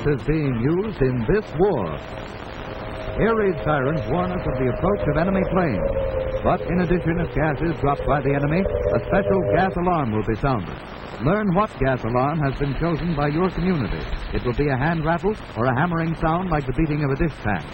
is being used in this war. Air raid sirens warn us of the approach of enemy planes. But in addition, if gas is dropped by the enemy, a special gas alarm will be sounded. Learn what gas alarm has been chosen by your community. It will be a hand rattle or a hammering sound like the beating of a dish pan.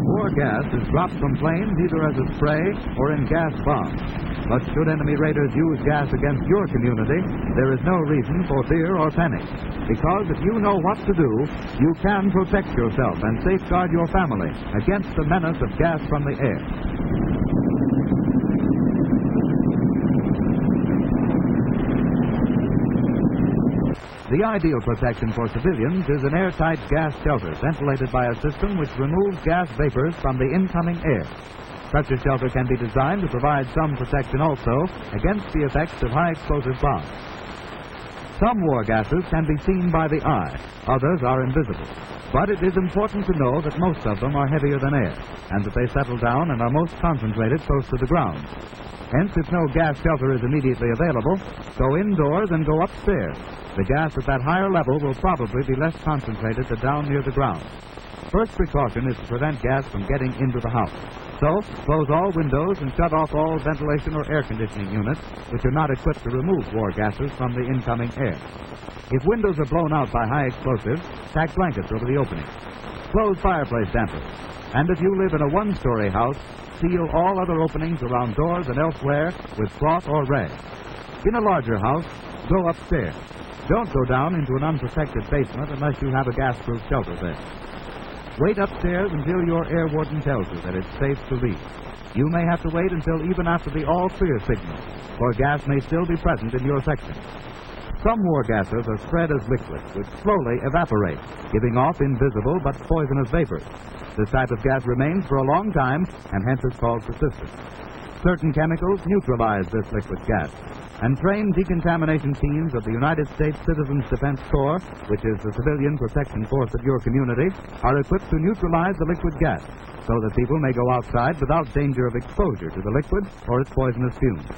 War gas is dropped from planes either as a spray or in gas bombs. But should enemy raiders use gas against your community, there is no reason for fear or panic. Because if you know what to do, you can protect yourself and safeguard your family against the menace of gas from the air. The ideal protection for civilians is an airtight gas shelter ventilated by a system which removes gas vapors from the incoming air. Such a shelter can be designed to provide some protection also against the effects of high explosive bombs. Some war gases can be seen by the eye, others are invisible. But it is important to know that most of them are heavier than air, and that they settle down and are most concentrated close to the ground. Hence, if no gas shelter is immediately available, go indoors and go upstairs. The gas at that higher level will probably be less concentrated than down near the ground. First precaution is to prevent gas from getting into the house. So, close all windows and shut off all ventilation or air conditioning units which are not equipped to remove war gases from the incoming air. If windows are blown out by high explosives, tack blankets over the openings. Close fireplace dampers. And if you live in a one-story house, seal all other openings around doors and elsewhere with cloth or rag. In a larger house, go upstairs. Don't go down into an unprotected basement unless you have a gas-proof shelter there. Wait upstairs until your air warden tells you that it's safe to leave. You may have to wait until even after the all-clear signal, for gas may still be present in your section. Some war gases are spread as liquids, which slowly evaporate, giving off invisible but poisonous vapors. This type of gas remains for a long time, and hence is called persistent. Certain chemicals neutralize this liquid gas, and trained decontamination teams of the United States Citizens Defense Corps, which is the civilian protection force of your community, are equipped to neutralize the liquid gas, so that people may go outside without danger of exposure to the liquid or its poisonous fumes.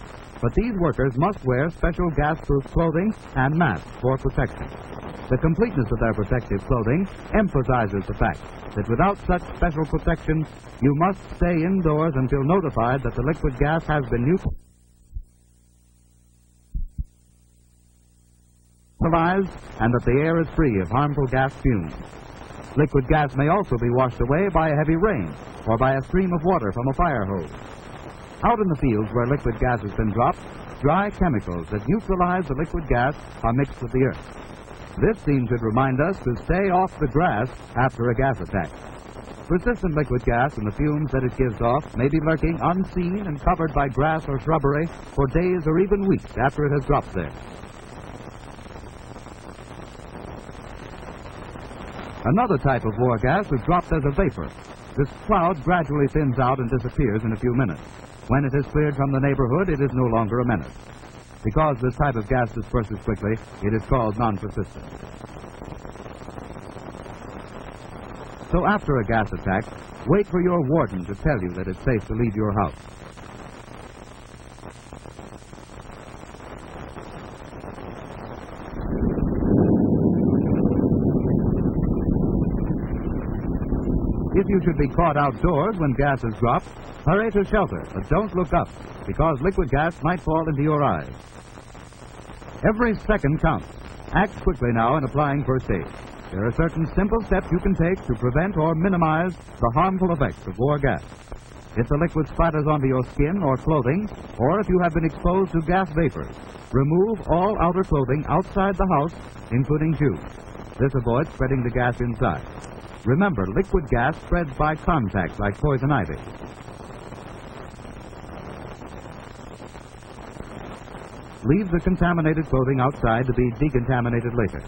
But these workers must wear special gas-proof clothing and masks for protection. The completeness of their protective clothing emphasizes the fact that without such special protection, you must stay indoors until notified that the liquid gas has been neutralized and that the air is free of harmful gas fumes. Liquid gas may also be washed away by a heavy rain or by a stream of water from a fire hose. Out in the fields where liquid gas has been dropped, dry chemicals that neutralize the liquid gas are mixed with the earth. This scene should remind us to stay off the grass after a gas attack. Persistent liquid gas and the fumes that it gives off may be lurking unseen and covered by grass or shrubbery for days or even weeks after it has dropped there. Another type of war gas is dropped as a vapor. This cloud gradually thins out and disappears in a few minutes. When it has cleared from the neighborhood, it is no longer a menace. Because this type of gas disperses quickly, it is called non-persistent. So after a gas attack, wait for your warden to tell you that it's safe to leave your house. If you should be caught outdoors when gas is dropped, hurry to shelter, but don't look up, because liquid gas might fall into your eyes. Every second counts. Act quickly now in applying first aid. There are certain simple steps you can take to prevent or minimize the harmful effects of war gas. If the liquid splatters onto your skin or clothing, or if you have been exposed to gas vapors, remove all outer clothing outside the house, including shoes. This avoids spreading the gas inside. Remember, liquid gas spreads by contact like poison ivy. Leave the contaminated clothing outside to be decontaminated later.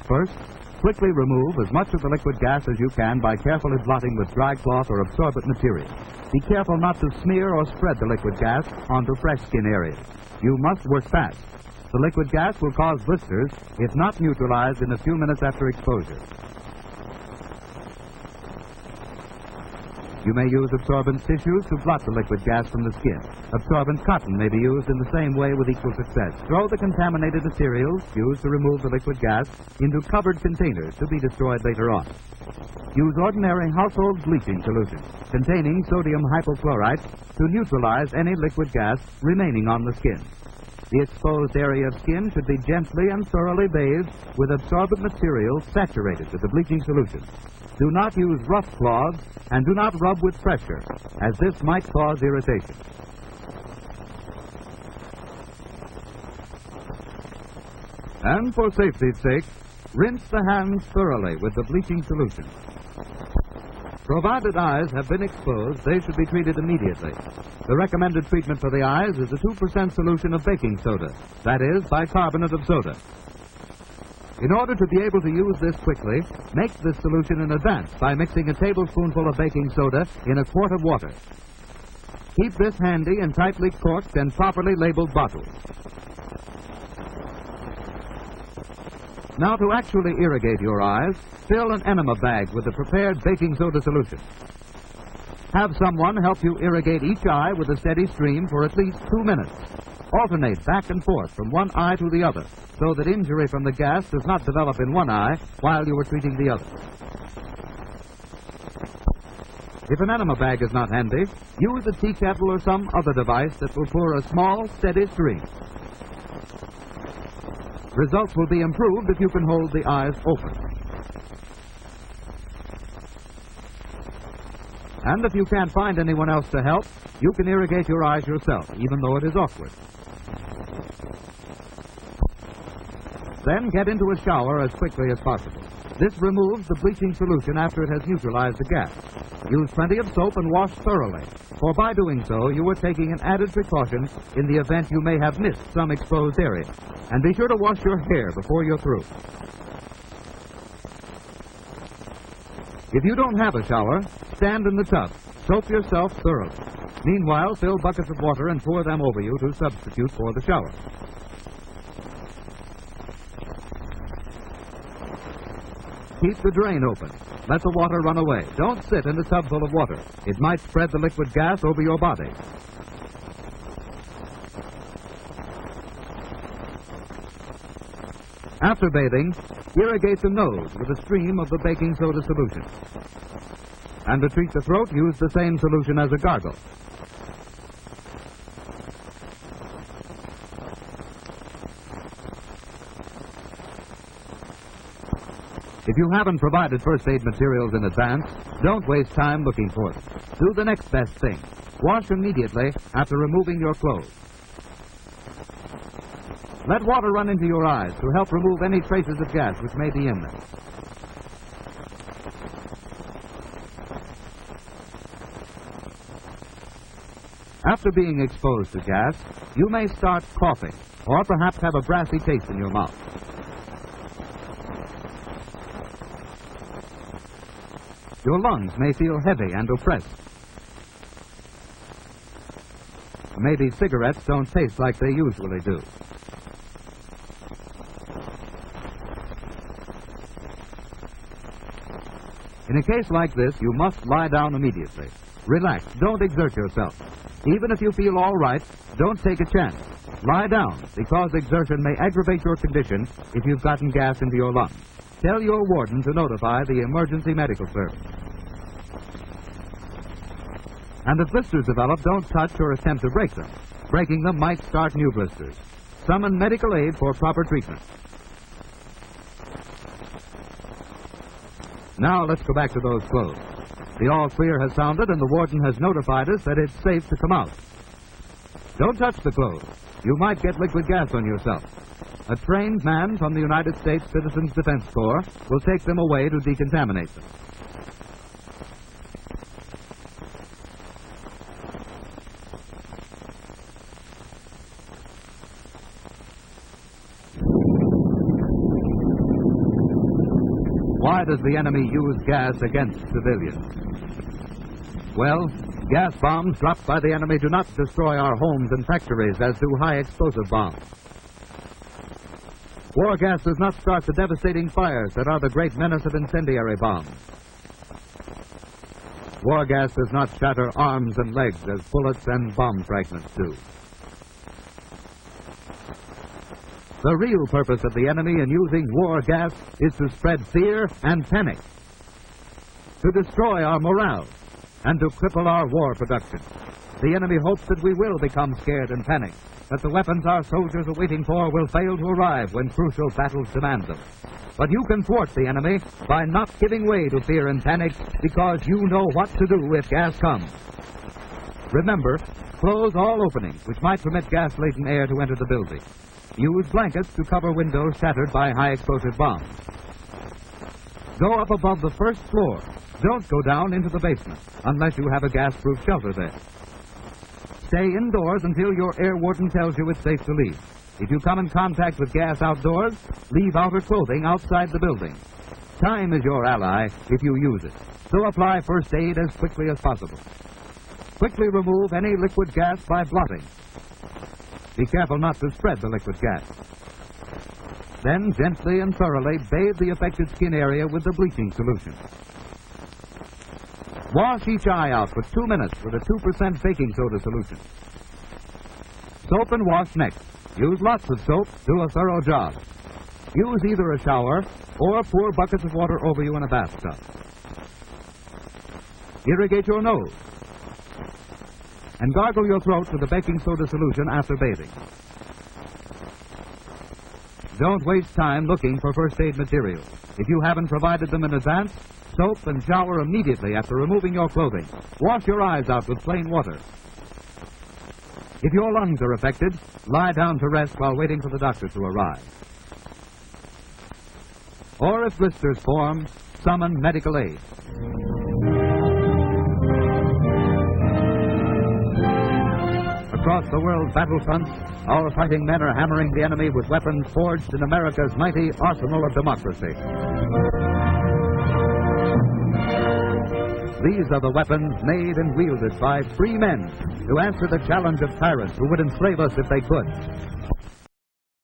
First, quickly remove as much of the liquid gas as you can by carefully blotting with dry cloth or absorbent material. Be careful not to smear or spread the liquid gas onto fresh skin areas. You must work fast. The liquid gas will cause blisters if not neutralized in a few minutes after exposure. You may use absorbent tissues to blot the liquid gas from the skin. Absorbent cotton may be used in the same way with equal success. Throw the contaminated materials used to remove the liquid gas into covered containers to be destroyed later on. Use ordinary household bleaching solution containing sodium hypochlorite to neutralize any liquid gas remaining on the skin. The exposed area of skin should be gently and thoroughly bathed with absorbent material saturated with the bleaching solution. Do not use rough cloths and do not rub with pressure, as this might cause irritation. And for safety's sake, rinse the hands thoroughly with the bleaching solution. Provided eyes have been exposed, they should be treated immediately. The recommended treatment for the eyes is a 2% solution of baking soda, that is, bicarbonate of soda. In order to be able to use this quickly, make this solution in advance by mixing a tablespoonful of baking soda in a quart of water. Keep this handy in tightly corked and properly labeled bottles. Now, to actually irrigate your eyes, fill an enema bag with the prepared baking soda solution. Have someone help you irrigate each eye with a steady stream for at least 2 minutes. Alternate back and forth from one eye to the other, so that injury from the gas does not develop in one eye while you are treating the other. If an enema bag is not handy, use a tea kettle or some other device that will pour a small, steady stream. Results will be improved if you can hold the eyes open. And if you can't find anyone else to help, you can irrigate your eyes yourself, even though it is awkward. Then get into a shower as quickly as possible. This removes the bleaching solution after it has neutralized the gas. Use plenty of soap and wash thoroughly, for by doing so, you are taking an added precaution in the event you may have missed some exposed area. And be sure to wash your hair before you're through. If you don't have a shower, stand in the tub. Soap yourself thoroughly. Meanwhile, fill buckets of water and pour them over you to substitute for the shower. Keep the drain open. Let the water run away. Don't sit in a tub full of water. It might spread the liquid gas over your body. After bathing, irrigate the nose with a stream of the baking soda solution. And to treat the throat, use the same solution as a gargle. If you haven't provided first aid materials in advance, don't waste time looking for them. Do the next best thing. Wash immediately after removing your clothes. Let water run into your eyes to help remove any traces of gas which may be in them. After being exposed to gas, you may start coughing, or perhaps have a brassy taste in your mouth. Your lungs may feel heavy and oppressed. Maybe cigarettes don't taste like they usually do. In a case like this, you must lie down immediately. Relax. Don't exert yourself. Even if you feel all right, don't take a chance. Lie down, because exertion may aggravate your condition if you've gotten gas into your lungs. Tell your warden to notify the emergency medical service. And if blisters develop, don't touch or attempt to break them. Breaking them might start new blisters. Summon medical aid for proper treatment. Now let's go back to those clothes. The all clear has sounded and the warden has notified us that it's safe to come out. Don't touch the clothes. You might get liquid gas on yourself. A trained man from the United States Citizens Defense Corps will take them away to decontaminate them. Why does the enemy use gas against civilians? Well, gas bombs dropped by the enemy do not destroy our homes and factories as do high explosive bombs. War gas does not start the devastating fires that are the great menace of incendiary bombs. War gas does not shatter arms and legs as bullets and bomb fragments do. The real purpose of the enemy in using war gas is to spread fear and panic, to destroy our morale, and to cripple our war production. The enemy hopes that we will become scared and panicked, that the weapons our soldiers are waiting for will fail to arrive when crucial battles demand them. But you can thwart the enemy by not giving way to fear and panic, because you know what to do if gas comes. Remember, close all openings which might permit gas-laden air to enter the building. Use blankets to cover windows shattered by high-explosive bombs. Go up above the first floor. Don't go down into the basement unless you have a gas-proof shelter there. Stay indoors until your air warden tells you it's safe to leave. If you come in contact with gas outdoors, leave outer clothing outside the building. Time is your ally if you use it, so apply first aid as quickly as possible. Quickly remove any liquid gas by blotting. Be careful not to spread the liquid gas. Then, gently and thoroughly bathe the affected skin area with the bleaching solution. Wash each eye out for 2 minutes with a 2% baking soda solution. Soap and wash next. Use lots of soap. Do a thorough job. Use either a shower or pour buckets of water over you in a bathtub. Irrigate your nose. And gargle your throat with the baking soda solution after bathing. Don't waste time looking for first aid materials. If you haven't provided them in advance, soap and shower immediately after removing your clothing. Wash your eyes out with plain water. If your lungs are affected, lie down to rest while waiting for the doctor to arrive. Or if blisters form, summon medical aid. Across the world's battlefronts, our fighting men are hammering the enemy with weapons forged in America's mighty arsenal of democracy. These are the weapons made and wielded by free men to answer the challenge of tyrants who would enslave us if they could.